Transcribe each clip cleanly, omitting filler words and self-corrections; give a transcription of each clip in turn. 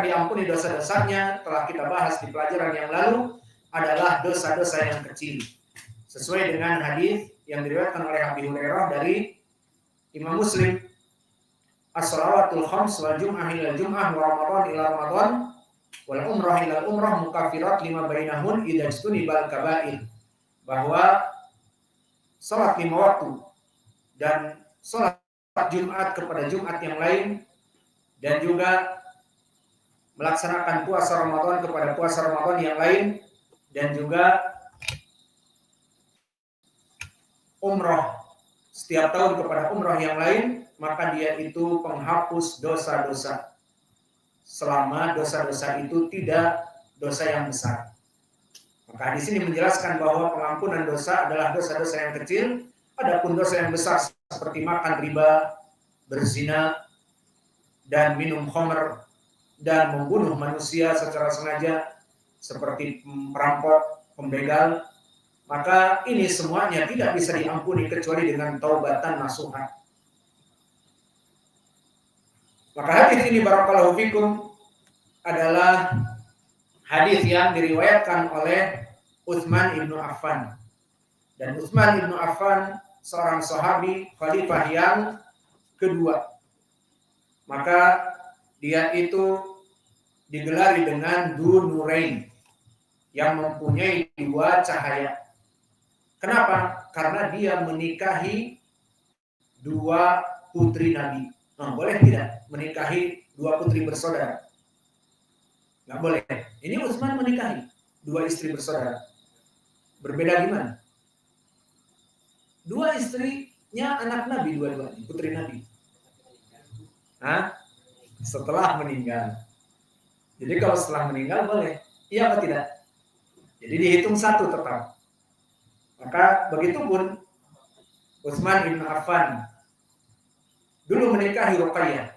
diampuni dosa-dosanya telah kita bahas di pelajaran yang lalu adalah dosa-dosa yang kecil. Sesuai dengan hadis yang diriwayatkan oleh Abi Hurairah dari Imam Muslim, as-salawatul khams wal jum'ah ila jum'ah wa ramadan ila ramadan wal umrah ila umrah mukaffirat lima bainahun idza junibal kaba'ir. Bahwa salat 5 waktu dan salat Jumat kepada Jumat yang lain dan juga melaksanakan puasa Ramadan kepada puasa Ramadan yang lain dan juga umrah setiap tahun kepada umrah yang lain, maka dia itu penghapus dosa-dosa selama dosa-dosa itu tidak dosa yang besar. Maka di sini menjelaskan bahwa pengampunan dosa adalah dosa-dosa yang kecil, adapun dosa yang besar seperti makan riba, berzina, dan minum khamr, dan membunuh manusia secara sengaja seperti perampok, pembegal, maka ini semuanya tidak bisa diampuni kecuali dengan taubatan nasuha. Maka hadis ini barakallahu fikum adalah hadis yang diriwayatkan oleh Utsman ibnu Affan. Dan Utsman ibnu Affan seorang sahabi khalifah yang kedua. Maka dia itu digelari dengan Dzu Nurain yang mempunyai 2 cahaya. Kenapa? Karena dia menikahi 2 putri Nabi. Boleh tidak menikahi 2 putri bersaudara? Nggak boleh. Ini Utsman menikahi 2 istri bersaudara. Berbeda gimana? 2 istrinya anak Nabi, 2-duanya putri Nabi. Setelah meninggal. Jadi kalau setelah meninggal boleh, iya atau tidak? Jadi dihitung 1 tetap. Maka begitu pun Utsman bin Affan dulu menikahi Ruqayyah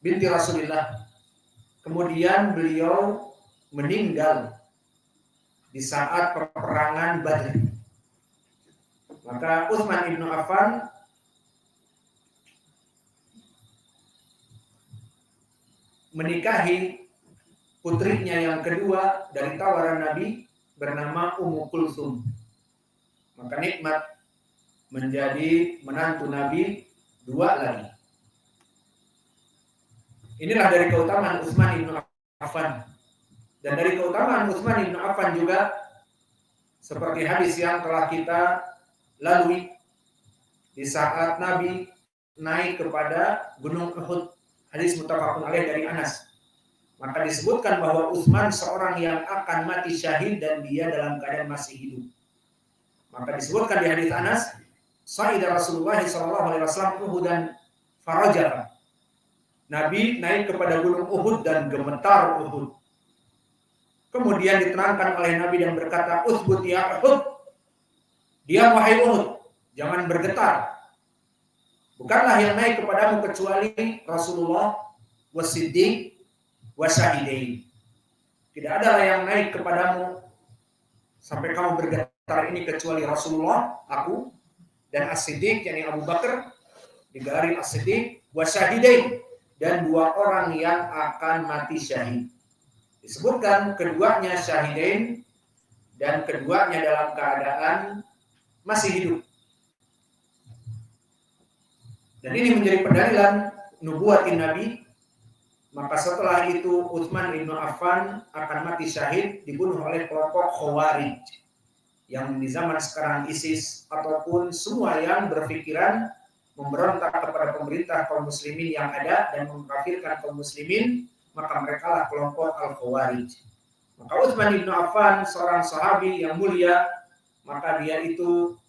binti Rasulullah. Kemudian beliau meninggal di saat peperangan Badr. Maka Utsman bin Affan menikahi putrinya yang kedua dari tawaran Nabi bernama Ummu Kulsum. Maka nikmat menjadi menantu Nabi 2 lagi. Inilah dari keutamaan Utsman bin Affan. Dan dari keutamaan Utsman bin Affan juga seperti hadis yang telah kita lalui di saat Nabi naik kepada Gunung Uhud, hadis muttafaqun alaih dari Anas. Maka disebutkan bahwa Utsman seorang yang akan mati syahid dan dia dalam keadaan masih hidup. Maka disebutkan di hadis Anas, Sayyidina Rasulullah SAW Uhudan farajaha. Nabi naik kepada gunung Uhud dan gemetar Uhud. Kemudian diterangkan oleh Nabi dan berkata, Uthbut ya Uhud. Diam wahai Uhud, jangan bergetar. Bukanlah yang naik kepadamu kecuali Rasulullah wasiddiq wasyahidain. Tidak ada yang naik kepadamu sampai kamu bergetar ini kecuali Rasulullah, aku, dan As-Siddiq, yakni Abu Bakar, digelari As-Siddiq, wasyahidain, dan 2 orang yang akan mati syahid. Disebutkan keduanya syahidain dan keduanya dalam keadaan masih hidup. Dan ini menjadi pendalilan nubuatin Nabi. Maka setelah itu Utsman bin Affan akan mati syahid dibunuh oleh kelompok Khawarij yang di zaman sekarang ISIS ataupun semua yang berpikiran memberontak kepada pemerintah kaum muslimin yang ada dan mengkafirkan kaum muslimin, maka mereka lah kelompok Al-Khawarij. Maka Utsman bin Affan seorang sahabi yang mulia, maka dia itu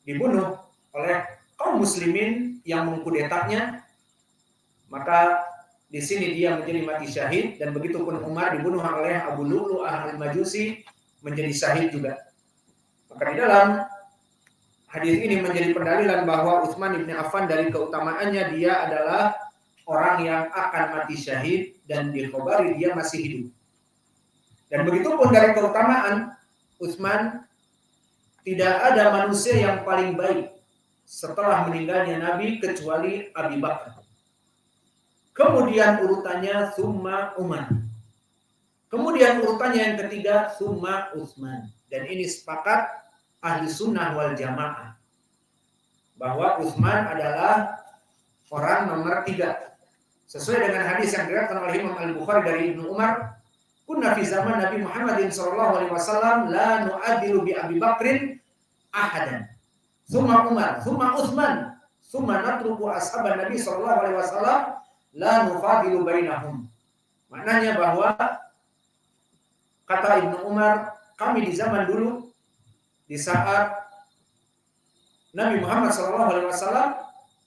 dibunuh oleh kaum muslimin yang mengkudetanya. Maka di sini dia menjadi mati syahid, dan begitu pun Umar dibunuh oleh Abu Lu'lu'ah al-Majusi menjadi syahid juga. Maka di dalam hadis ini menjadi pendalilan bahwa Utsman bin Affan dari keutamaannya dia adalah orang yang akan mati syahid dan dikhabari dia masih hidup. Dan begitu pun dari keutamaan Utsman, tidak ada manusia yang paling baik setelah meninggalnya Nabi kecuali Abu Bakar. kemudian urutannya summa Umar. Kemudian urutannya yang ketiga summa Utsman. Dan ini sepakat ahli sunnah wal jamaah bahwa Utsman adalah orang nomor 3. Sesuai dengan hadis yang diriwayatkan oleh Imam Al-Bukhari dari Ibnu Umar, kunna fi zaman Nabi Muhammadin sallallahu alaihi wasallam la nu'adilu bi Abi Bakrin ahadan. Summa Umar, summa Utsman, summa natruku ashaban Nabi sallallahu alaihi wasallam la nufadilu bainahum. Maknanya bahwa kata Ibnu Umar, kami di zaman dulu di saat Nabi Muhammad SAW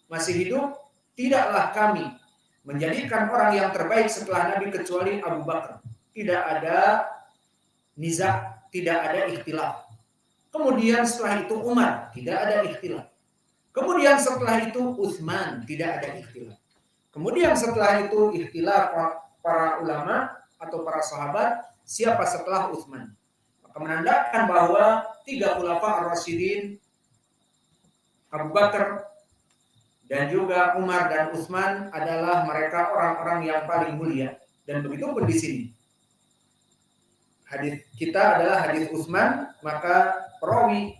masih hidup, tidaklah kami menjadikan orang yang terbaik setelah Nabi kecuali Abu Bakar. Tidak ada niza, tidak ada ikhtilaf. Kemudian setelah itu Umar, tidak ada ikhtilaf. Kemudian setelah itu Utsman, tidak ada ikhtilaf. Kemudian setelah itu ikhtilaf para ulama atau para sahabat, siapa setelah Utsman. Maka menandakan bahwa 3 khulafa ar-rasyidin, Abu Bakar dan juga Umar dan Utsman adalah mereka orang-orang yang paling mulia. Dan begitu pun di sini. Hadis kita adalah hadis Utsman, maka perawi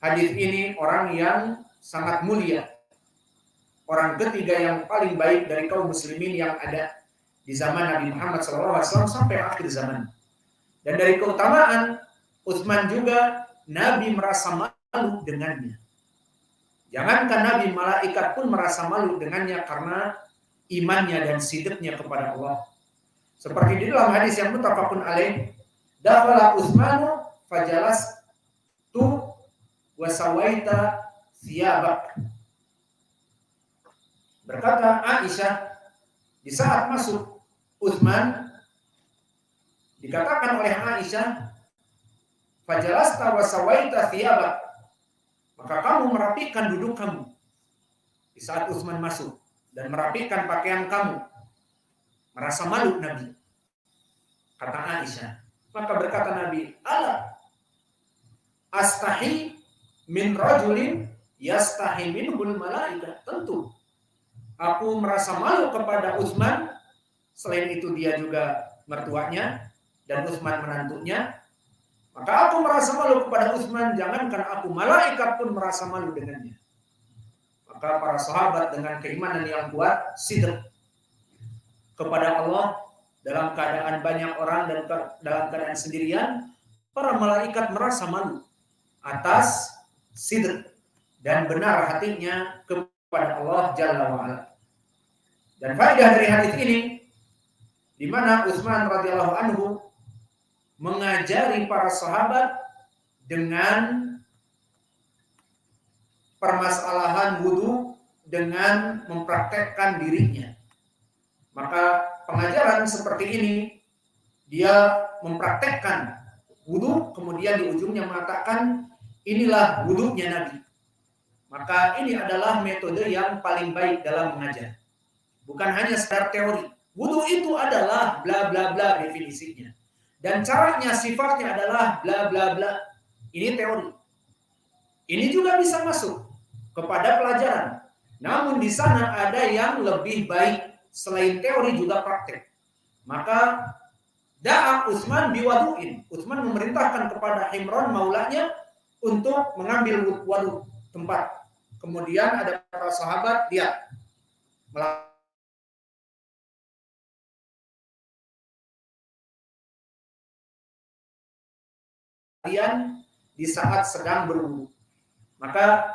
hadis ini orang yang sangat mulia. Orang ketiga yang paling baik dari kaum muslimin yang ada di zaman Nabi Muhammad SAW sampai akhir zaman. Dan dari keutamaan Utsman juga Nabi merasa malu dengannya. Jangankan Nabi, malaikat pun merasa malu dengannya karena imannya dan sidqnya kepada Allah. Seperti di dalam hadis yang muttafaqun alaih, dakhala Utsmanu fajalas tu wa sawaita thiyabak. Berkata Aisyah, di saat masuk Utsman, dikatakan oleh Aisyah, fajalasta wa sawaita thiyabak. Maka kamu merapikan duduk kamu di saat Utsman masuk dan merapikan pakaian kamu. Merasa malu Nabi, kata Aisyah. Maka berkata Nabi, ala astahi min rajulin yastahi minhul malaika. Tentu aku merasa malu kepada Utsman. Selain itu dia juga mertuanya dan Utsman menantunya. Maka aku merasa malu kepada Utsman, jangankan aku, malaikat pun merasa malu dengannya. Maka para sahabat dengan keimanan yang kuat, sidq kepada Allah dalam keadaan banyak orang dan dalam keadaan sendirian, para malaikat merasa malu atas sidq dan benar hatinya kepada Allah Jalla wa'ala. Dan faedah dari hadis ini, di mana Utsman radhiyallahu anhu mengajari para sahabat dengan permasalahan wudu dengan mempraktekkan dirinya. Maka pengajaran seperti ini, dia mempraktekkan wudu, kemudian di ujungnya mengatakan inilah wudunya Nabi. Maka ini adalah metode yang paling baik dalam mengajar. Bukan hanya sekedar teori. Wudu itu adalah bla bla bla definisinya. Dan caranya, sifatnya adalah bla bla bla. Ini teori. Ini juga bisa masuk kepada pelajaran. Namun di sana ada yang lebih baik selain teori juga praktek. Maka da'a Utsman biwadu'in. Utsman memerintahkan kepada Imran maulanya untuk mengambil wadu tempat. Kemudian ada para sahabat dia di saat sedang berwudu. Maka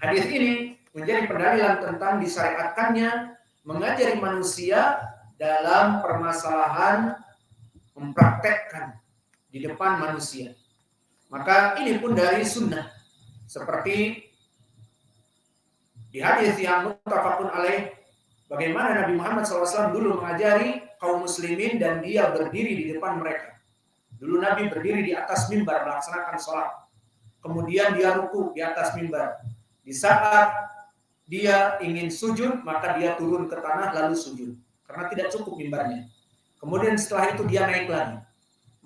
hadis ini menjadi pendalilan tentang disyariatkannya mengajari manusia dalam permasalahan mempraktekkan di depan manusia. Maka ini pun dari sunnah. Seperti di hadis yang muttafaqun alaih, bagaimana Nabi Muhammad SAW dulu mengajari kaum muslimin dan dia berdiri di depan mereka. Dulu Nabi berdiri di atas mimbar melaksanakan sholat. Kemudian dia ruku di atas mimbar. Di saat dia ingin sujud, maka dia turun ke tanah lalu sujud. Karena tidak cukup mimbarnya. Kemudian setelah itu dia naik lagi.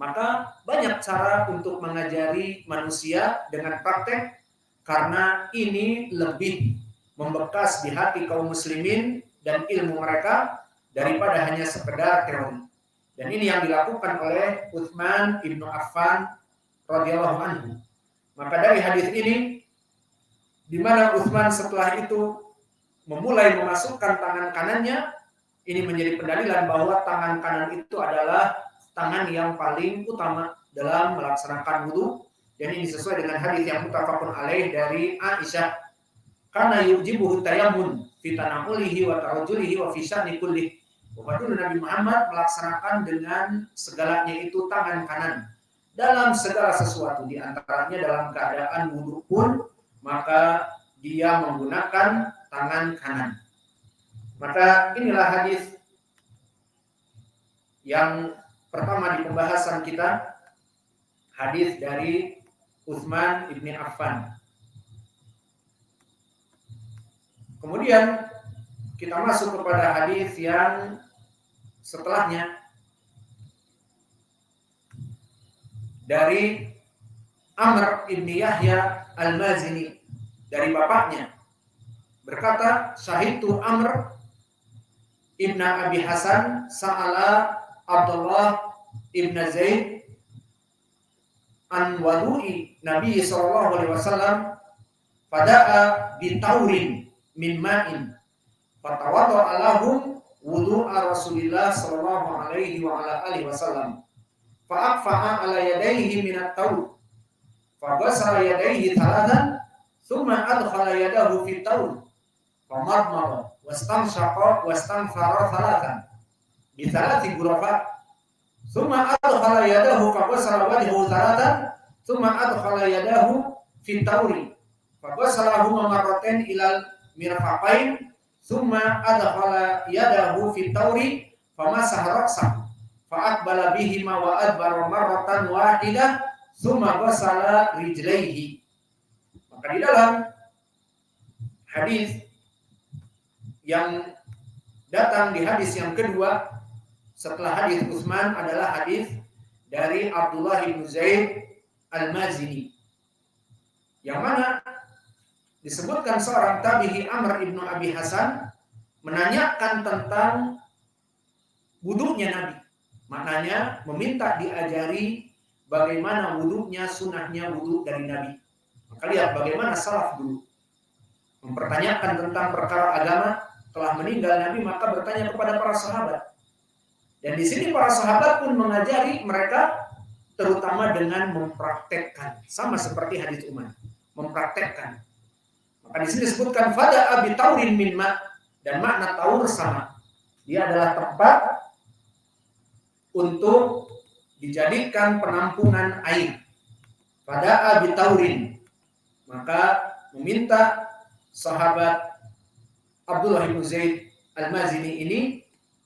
Maka banyak cara untuk mengajari manusia dengan praktek. Karena ini lebih membekas di hati kaum muslimin dan ilmu mereka daripada hanya sekedar teori. Dan ini yang dilakukan oleh Utsman ibnu Affan radhiyallahu anhu. Maka dari hadis ini, di mana Utsman setelah itu memulai memasukkan tangan kanannya, ini menjadi pendalilan bahwa tangan kanan itu adalah tangan yang paling utama dalam melaksanakan wudu. Dan ini sesuai dengan hadis yang muttafaqun alaih dari Aisyah. Karena yujibuhu tayammun fi tanamulihi wa tarajjulihi wa fi sya'ni kullih. Bahwa dulu Nabi Muhammad melaksanakan dengan segalanya itu tangan kanan dalam segala sesuatu, di antaranya dalam keadaan wudu pun maka dia menggunakan tangan kanan. Maka inilah hadis yang pertama di pembahasan kita, hadis dari Utsman ibn Affan. Kemudian kita masuk kepada hadis yang setelahnya dari Amr ibn Yahya al-Mazini, dari bapaknya berkata, syahidtu Amr ibn Abi Hasan sa'ala Abdullah ibn Zaid an wadu'i Nabi sallallahu alaihi wasallam fada'a bitaurin min ma'in fatawadda'a lahum wudu'a Rasulillah sallallahu alaihi wa ala alihi wasallam fa'aqfa'a ala yadayhi min at-taur faghasala yadayhi thalathan thumma adkhala yadahu fi at-taur famadmara wastanshaqa wastanfara thalathan bi thalathi ghurafat thumma adkhala yadahu faghasala wajhahu thalathan thumma adkhala yadahu fi at-tauri faghasalahuma marratain ilal mirfaqain thumma adkhala yadahu fi at-tauri famasaha ra'sahu fa'aqbala bihima wa adbara marratan wahidah thumma ghasala rijlaihi. Maka di dalam hadis yang datang di hadis yang kedua setelah hadis Utsman adalah hadis dari Abdullah bin Zaid al-Mazini, yang mana disebutkan seorang tabi'i Amr ibnu Abi Hasan menanyakan tentang wudunya Nabi. Maknanya meminta diajari bagaimana wudunya, sunnahnya wudu dari Nabi. Maka lihat bagaimana salaf dulu mempertanyakan tentang perkara agama. Telah meninggal Nabi, maka bertanya kepada para sahabat. Dan di sini para sahabat pun mengajari mereka, terutama dengan mempraktekkan, sama seperti hadis Umar, mempraktekkan. Maka di sini disebutkan fada'a bi taurin min ma, dan makna taur sama. Dia adalah tempat untuk dijadikan penampungan air. Fada'a bi taurin, maka meminta sahabat Abdullah bin Zaid al-Mazini ini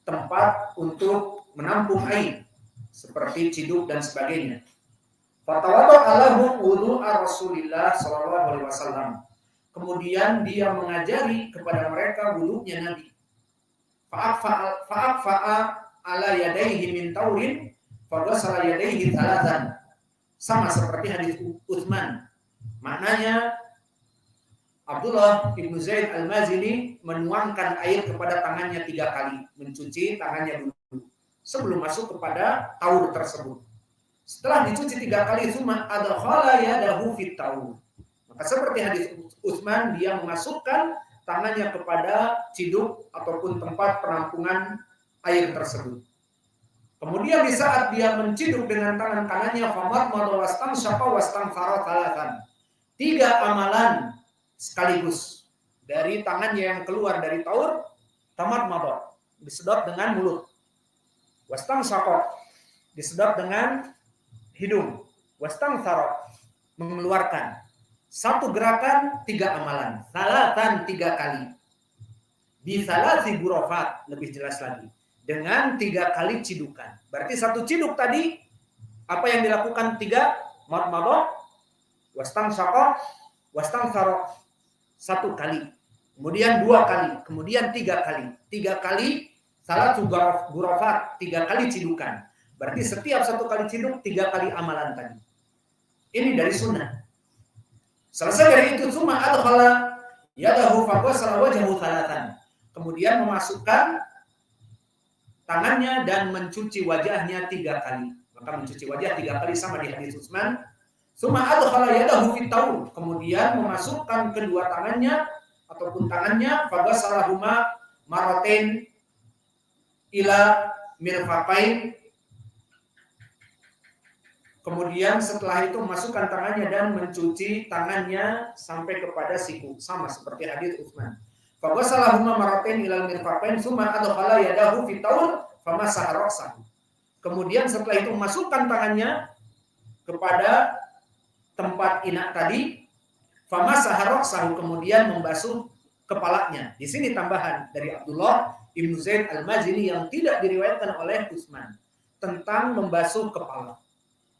tempat untuk menampung air seperti ciduk dan sebagainya. Fatawadda alahum wudu'a Rasulillah sallallahu alaihi wasallam. Kemudian dia mengajari kepada mereka wudunya Nabi. Fa'aqfa'a ala yadayhi min taurin faghasala yadayhi thalathan. Sama seperti hadis Utsman. Maknanya Abdullah bin Zaid al-Mazini menuangkan air kepada tangannya 3 kali, mencuci tangannya dulu sebelum masuk kepada taur tersebut. Setelah dicuci 3 kali, summa adkhala yadahu fit taur. Maka seperti hadis Utsman, dia memasukkan tangannya kepada ciduk ataupun tempat penampungan air tersebut. Kemudian di saat dia menciduk dengan tangan kanannya, famadmada wastanshaqa wastanfara thalathan. 3 amalan sekaligus dari tangannya yang keluar dari taur, tamadmada, disedot dengan mulut, wastanshaqa, disedot dengan hidung, wastanfara, mengeluarkan. 1 gerakan 3 amalan, thalathan 3 kali. Bi thalathi ghurafat, lebih jelas lagi, dengan 3 kali cidukan. Berarti 1 ciduk tadi apa yang dilakukan? 3 madmadah, wastanshaqa, wastanfara, 1 kali, kemudian 2 kali, kemudian 3 kali. 3 kali salatu ghurafat, 3 kali cidukan. Berarti setiap 1 kali ciduk 3 kali amalan tadi. Ini dari sunnah. Selesai dari itu, summa adkhala yadahu faghasala wajhahu thalathan. kemudian memasukkan tangannya dan mencuci wajahnya 3 kali. Maka mencuci wajah 3 kali sama di hadis Utsman. Summa adkhala yadahu fit taur, kemudian memasukkan kedua tangannya ataupun tangannya faghasalahuma maratain ila mirfaqain. Kemudian setelah itu memasukkan tangannya dan mencuci tangannya sampai kepada siku, sama seperti hadis Utsman. Faghasalahuma maratain ila mirfaqain summa adkhala yadahu fit taur famasaha ra'sahu. Kemudian setelah itu memasukkan tangannya kepada tempat inak tadi, famasaha ra'sahu, kemudian membasuh kepalanya. Di sini tambahan dari Abdullah Ibnu Zaid Al-Mazini yang tidak diriwayatkan oleh Utsman tentang membasuh kepala.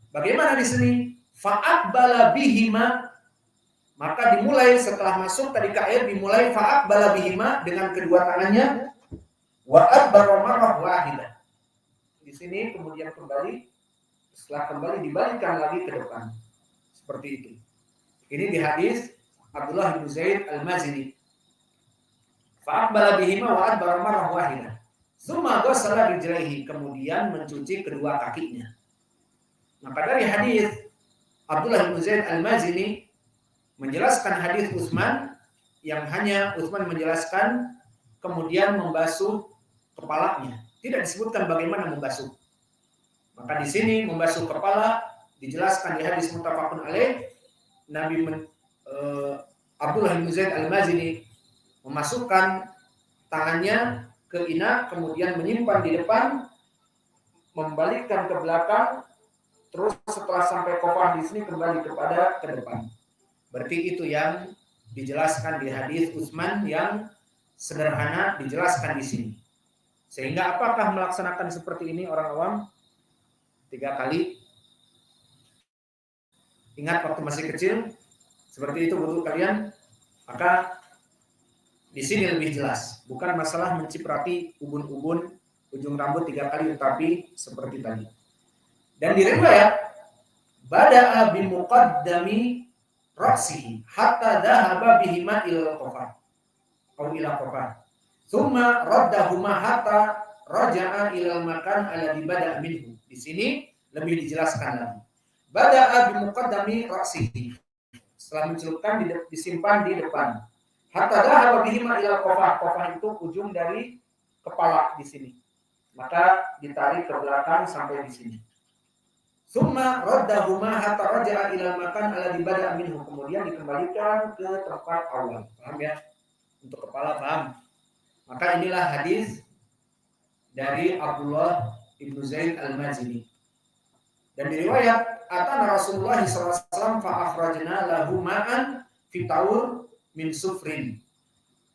Bagaimana di sini? Fa'aqbala bihima, maka dimulai setelah masuk tadi ke air, dimulai fa'aqbala bihima dengan kedua tangannya, wa adbara marrah wahidah. Di sini kemudian kembali, setelah kembali dibalikkan lagi ke depan. Seperti itu. Ini di hadis Abdullah bin Zaid Al-Mazini. Fa'aqbala bihima wa adbara marrah wahidah. Tsumma ghassala rijlaihi, kemudian mencuci kedua kakinya. Maka dari hadis Abdullah bin Zaid Al-Mazini menjelaskan hadis Utsman yang hanya Utsman menjelaskan kemudian membasuh kepalanya. Tidak disebutkan bagaimana membasuh. Maka di sini membasuh kepala dijelaskan di hadis muttafaqun alaih. Abdullah bin Zaid Al-Mazini memasukkan tangannya ke ina, kemudian menyimpan di depan, membalikkan ke belakang, terus setelah sampai kofah di sini kembali kepada ke depan. Berarti itu yang dijelaskan di hadis Utsman yang sederhana dijelaskan di sini. Sehingga apakah melaksanakan seperti ini orang awam 3 kali? Ingat waktu masih kecil seperti itu wudu kalian, maka di sini lebih jelas. Bukan masalah menciprati ubun-ubun ujung rambut 3 kali, tetapi seperti tadi. Dan di riwayat bada'a bi muqaddami ra'sihi hatta dhahaba bihima ila qafah atau ila qafah. Tsumma raddahuma hatta raja'a ila makan alladhi bada'a minhu. Di sini lebih dijelaskan lagi. Bada'a bi muqaddami ra'sihi. Setelah mencelupkan disimpan di depan. Hatta dhahaba bihima ila qafah. Qafah itu ujung dari kepala di sini. Maka ditarik ke belakang sampai di sini. Summa raddahuma hatta raja'a ila makan alladhi bada'a minhu. Kemudian dikembalikan ke tempat awal. Paham ya? Untuk kepala paham. Maka inilah hadis dari Abdullah Ibnu Zaid Al-Mazini. Dan di riwayat atana Rasulullah SAW fa akhrajna lahu ma'an fi taur min sufrin.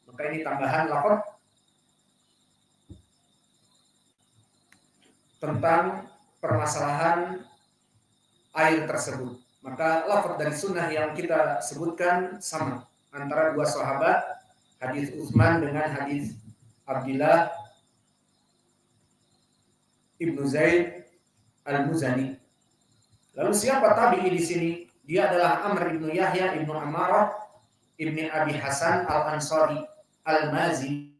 Maka ini tambahan lafaz tentang permasalahan air tersebut. Maka lafaz dari sunnah yang kita sebutkan sama antara 2 sahabat, hadis Utsman dengan hadis Abdullah Ibnu Zaid Al-Muzani. Lalu siapa tabi'i di sini? Dia adalah Amr ibnu Yahya ibnu Ammarah ibni Abi Hasan Al-Ansari Al-Mazini.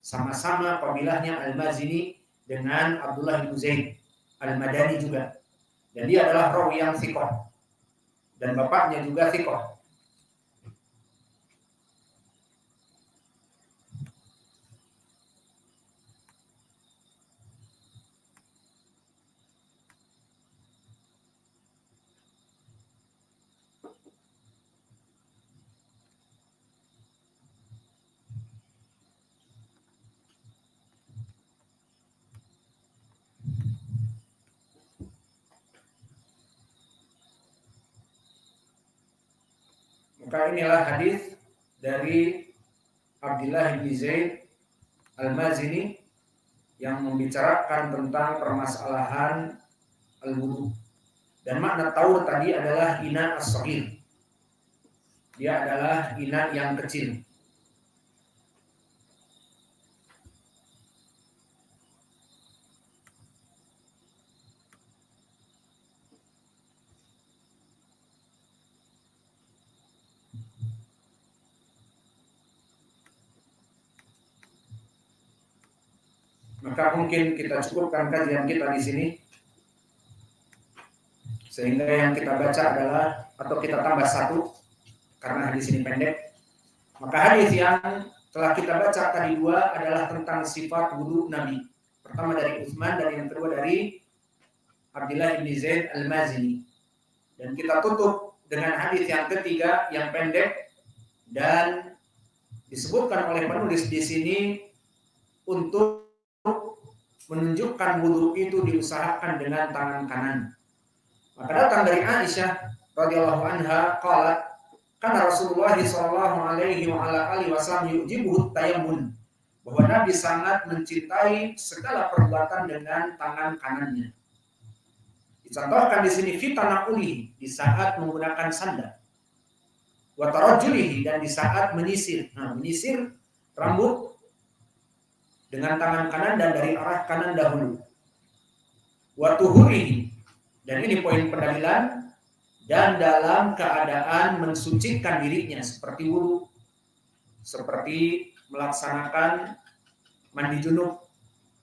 Sama-sama kabilahnya Al-Mazini dengan Abdullah bin Zaid Al-Madani juga. Dan dia adalah rawi yang thiqah. Dan bapaknya juga thiqah. Maka inilah hadis dari Abdullah bin Zaid Al-Mazini yang membicarakan tentang permasalahan al-wudu. Dan makna taur tadi adalah ina as-saghir. Dia adalah ina yang kecil. Maka mungkin kita cukupkan kajian kita di sini, sehingga yang kita baca adalah, atau kita tambah satu karena hadis ini pendek. Maka hadis yang telah kita baca tadi dua adalah tentang sifat wudu Nabi. Pertama dari Utsman dan yang kedua dari Abdullah bin Zaid Al-Mazini. Dan kita tutup dengan hadis yang ketiga yang pendek dan disebutkan oleh penulis di sini untuk menunjukkan wudu itu diusahakan dengan tangan kanan. Maka datang dari Aisyah radhiyallahu anha qalat kana Rasulullah sallallahu alaihi wa ala alihi wasallam yujibuhu tayammun, bahwa Nabi sangat mencintai segala perbuatan dengan tangan kanannya. Dicontohkan di sini fitanaquli, di saat menggunakan sandal, wa tarajjulihi, dan di saat menyisir. Nah, menyisir rambut dengan tangan kanan dan dari arah kanan dahulu. Wa tuhurihi, dan ini poin pendalilan, dan dalam keadaan mensucikan dirinya seperti wudu, seperti melaksanakan mandi junub,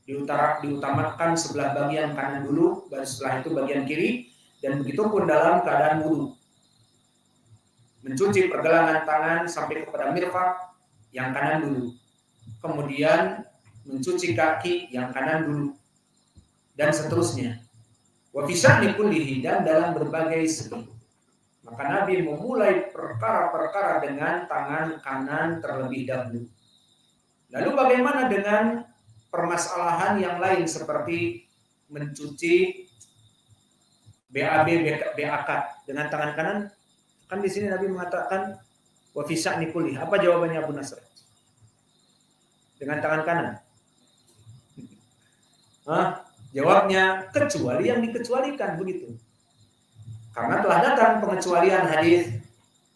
diutamakan sebelah bagian kanan dulu, baru setelah itu bagian kiri, dan begitu pun dalam keadaan wudu. Mencuci pergelangan tangan sampai kepada mirfaq, yang kanan dulu. Kemudian mencuci kaki, yang kanan dulu. Dan seterusnya. Wa fi sya'ni kullihi, dan dalam berbagai segi. Maka Nabi memulai perkara-perkara dengan tangan kanan terlebih dahulu. Lalu bagaimana dengan permasalahan yang lain seperti mencuci BAB, BAK dengan tangan kanan? Kan di sini Nabi mengatakan wa fi sya'ni kulli. Apa jawabannya Abu Nasr? Dengan tangan kanan. Jawabnya kecuali yang dikecualikan, begitu. Karena telah datang pengecualian hadis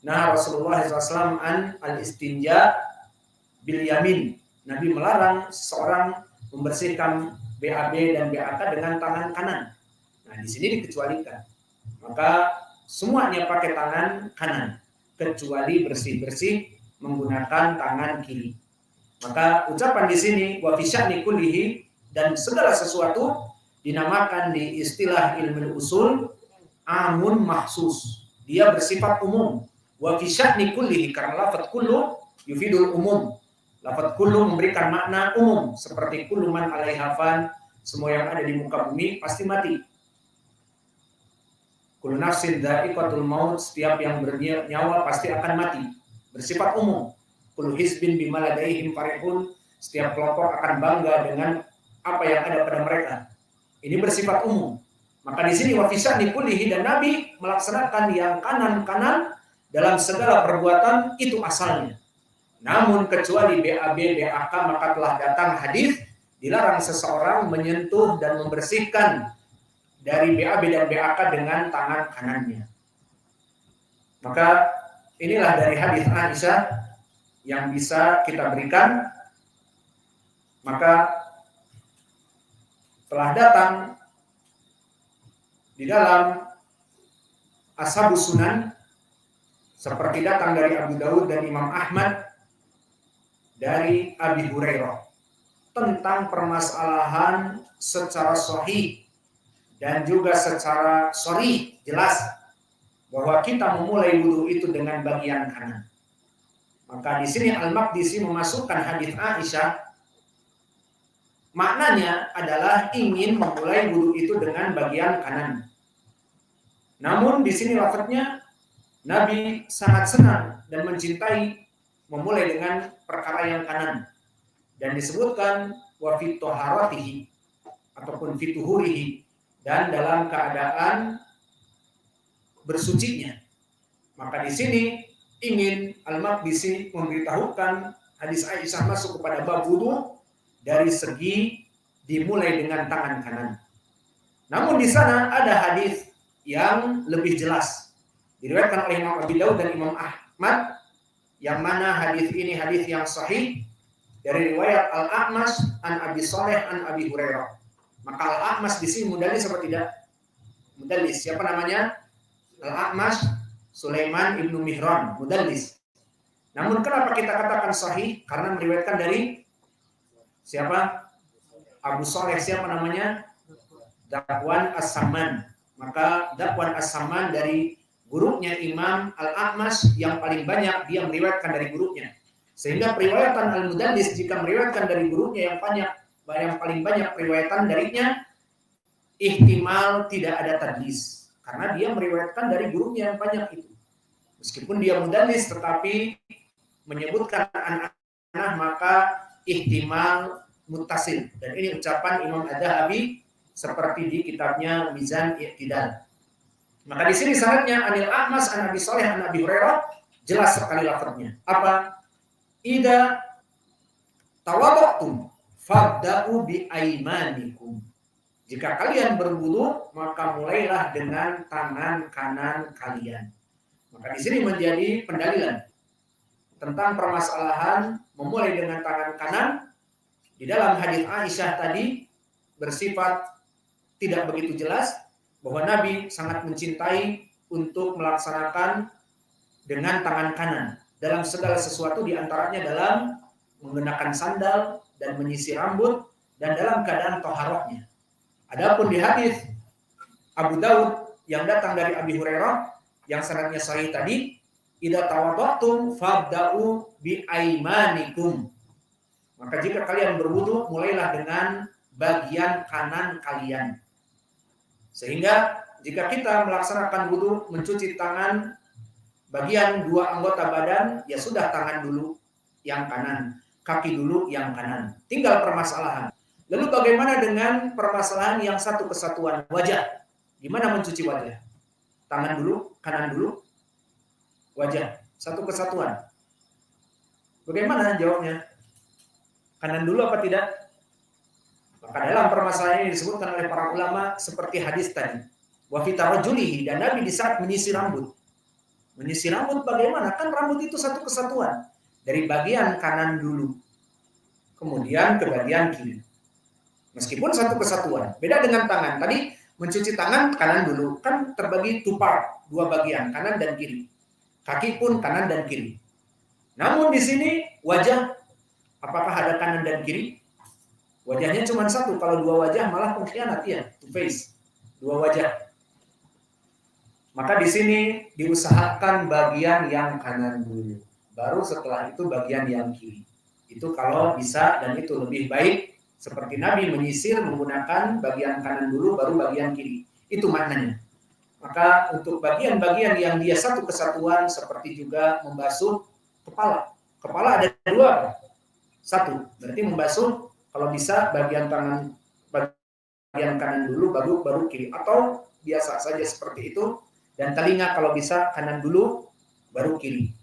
nah Rasulullah SAW an al-istinja bil yamin. Nabi melarang seorang membersihkan BAB dan BAK dengan tangan kanan. Nah, di sini dikecualikan. Maka semuanya pakai tangan kanan, kecuali bersih-bersih menggunakan tangan kiri. Maka ucapan di sini wa fi sya'ni kullihi, dan segala sesuatu dinamakan di istilah ilmu usul amun mahsus. Dia bersifat umum. Wa fi sya'ni kullihi, karena lafaz kullu yufidul umum. Lafaz kullu memberikan makna umum, seperti kullu man 'alaiha fan, semua yang ada di muka bumi pasti mati. Kullu nafsin dha'iqatul maut, setiap yang bernyawa pasti akan mati. Bersifat umum. Kullu hizbin bima ladaihim farihun, setiap kelompok akan bangga dengan apa yang ada pada mereka. Ini bersifat umum. Maka di sini wa fi sya'ni kullihi, dan Nabi melaksanakan yang kanan-kanan dalam segala perbuatan itu asalnya. Namun kecuali BAB, BAK, maka telah datang hadis dilarang seseorang menyentuh dan membersihkan dari BAB dan BAK dengan tangan kanannya. Maka inilah dari hadis Aisyah yang bisa kita berikan. Maka telah datang di dalam Ashabus Sunan, seperti datang dari Abu Daud dan Imam Ahmad dari Abi Hurairah tentang permasalahan secara sahih dan juga secara sharih jelas bahwa kita memulai wudu itu dengan bagian kanan. Maka di sini Al-Maqdisi memasukkan hadis Aisyah, maknanya adalah ingin memulai wudu itu dengan bagian kanan. Namun di sini lafadznya Nabi sangat senang dan mencintai memulai dengan perkara yang kanan, dan disebutkan wa fi taharatihi ataupun fi tuhurihi, dan dalam keadaan bersucinya. Maka di sini ingin Al-Maqdisi memberitahukan hadis Aisyah masuk kepada bab wudu dari segi dimulai dengan tangan kanan. Namun di sana ada hadis yang lebih jelas diriwayatkan oleh Imam Abi Daud dan Imam Ahmad, yang mana hadis ini hadis yang sahih dari riwayat Al-A'mash an Abi Shalih an Abi Hurairah. Maka Al-A'mash di sini mudallis apa tidak? Mudallis. Siapa namanya? Al-A'mash Sulaiman ibnu Mihran, mudallis. Namun kenapa kita katakan sahih? Karena meriwayatkan dari siapa? Abu Saleh siapa namanya? Dakwan As-Samman. Maka Dakwan As-Samman dari gurunya Imam Al-A'mash yang paling banyak dia meriwayatkan dari gurunya. Sehingga periwayatan Al-Mudallis jika meriwayatkan dari gurunya yang paling banyak periwayatan darinya, ihtimal tidak ada tadlis. Karena dia meriwayatkan dari gurunya yang banyak itu. Meskipun dia mudallis tetapi menyebutkan anak-anak maka ihtimal muttasil. Dan ini ucapan Imam Adz-Dzahabi seperti di kitabnya Mizan I'tidal. Maka di sini sanadnya Anil A'mas an Abi Shalih an Abi Hurairah jelas sekali lafadznya. Apa? Idza tawaddatum fabda'u bi aymanikum. Jika kalian berwudu, maka mulailah dengan tangan kanan kalian. Maka di sini menjadi pendalilan tentang permasalahan memulai dengan tangan kanan. Di dalam hadis Aisyah tadi bersifat tidak begitu jelas bahwa Nabi sangat mencintai untuk melaksanakan dengan tangan kanan dalam segala sesuatu, diantaranya dalam menggunakan sandal dan menyisir rambut dan dalam keadaan toharohnya. Adapun di hadis Abu Daud yang datang dari Abi Hurairah yang sanadnya sahih tadi, idza tawaddatum fabda'u bi aymanikum. Maka jika kalian berwudu, mulailah dengan bagian kanan kalian. Sehingga jika kita melaksanakan wudu, mencuci tangan bagian dua anggota badan, ya sudah tangan dulu yang kanan, kaki dulu yang kanan. Tinggal permasalahan. Lalu bagaimana dengan permasalahan yang satu kesatuan, wajah? Gimana mencuci wajah? Tangan dulu, kanan dulu, wajah. Satu kesatuan. Bagaimana jawabnya? Kanan dulu apa tidak? Maka dalam permasalahan ini disebutkan oleh para ulama seperti hadis tadi. Wa fi tarajulihi, dan Nabi di saat menyisir rambut. Menyisir rambut bagaimana? Kan rambut itu satu kesatuan. Dari bagian kanan dulu. Kemudian ke bagian kiri. Meskipun satu kesatuan. Beda dengan tangan. Tadi mencuci tangan kanan dulu. Kan terbagi tupar, dua bagian, kanan dan kiri. Kaki pun kanan dan kiri. Namun di sini wajah, apakah ada kanan dan kiri? Wajahnya cuma satu. Kalau dua wajah malah pengkhianat ya. Two face. Dua wajah. Maka di sini diusahakan bagian yang kanan dulu. Baru setelah itu bagian yang kiri. Itu kalau bisa dan itu lebih baik. Seperti Nabi menyisir menggunakan bagian kanan dulu baru bagian kiri. Itu maknanya. Maka untuk bagian-bagian yang dia satu kesatuan seperti juga membasuh kepala. Kepala ada dua. Satu. Berarti membasuh kalau bisa bagian kanan dulu baru kiri. Atau biasa saja seperti itu. Dan telinga kalau bisa kanan dulu baru kiri.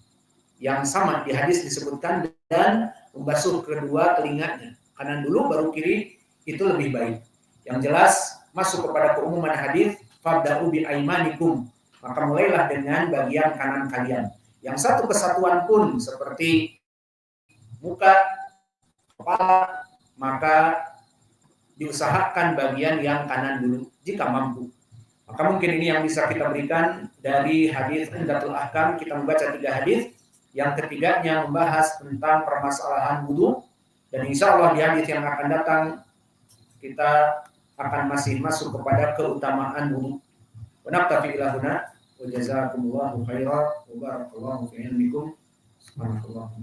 Yang sama di hadis disebutkan dan membasuh kedua telinganya. Kanan dulu baru kiri itu lebih baik. Yang jelas masuk kepada keumuman hadis fabda'u bi aymanikum. Maka mulailah dengan bagian kanan kalian. Yang satu kesatuan pun seperti muka, kepala, maka diusahakan bagian yang kanan dulu jika mampu. Maka mungkin ini yang bisa kita berikan dari hadis Umdatul Ahkam. Kita membaca 3 hadis. Yang ketiganya membahas tentang permasalahan wudu. Dan insya Allah di hadis yang akan datang kita akan masih masuk kepada keutamaan wudu. Wa naktafi ila huna wa jazakumullahu khairan wa barakallahu fi ilmikum. Subhanallah.